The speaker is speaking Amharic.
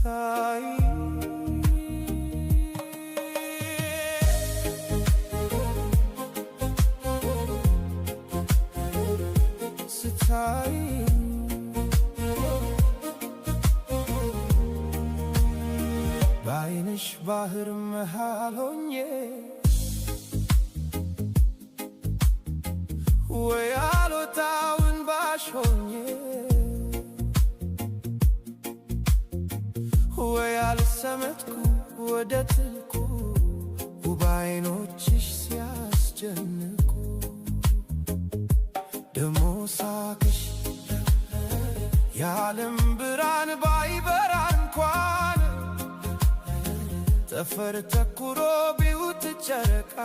ስታይ ስታይ በዓይንሽ ባህር መሃል ሆኜ ወይ አልወጣውን ባሽ ሆኜ ወይ አልሰመጥኩ ወደ ጥልቁ ውብ ዓይኖችሽ ሲያስጨንቁ ደሞ ሳቅሽ የዓለም ብርሃን ባይበራ እንኳን ጠፈር ተኩሮ ቢውጥ ጨረቃ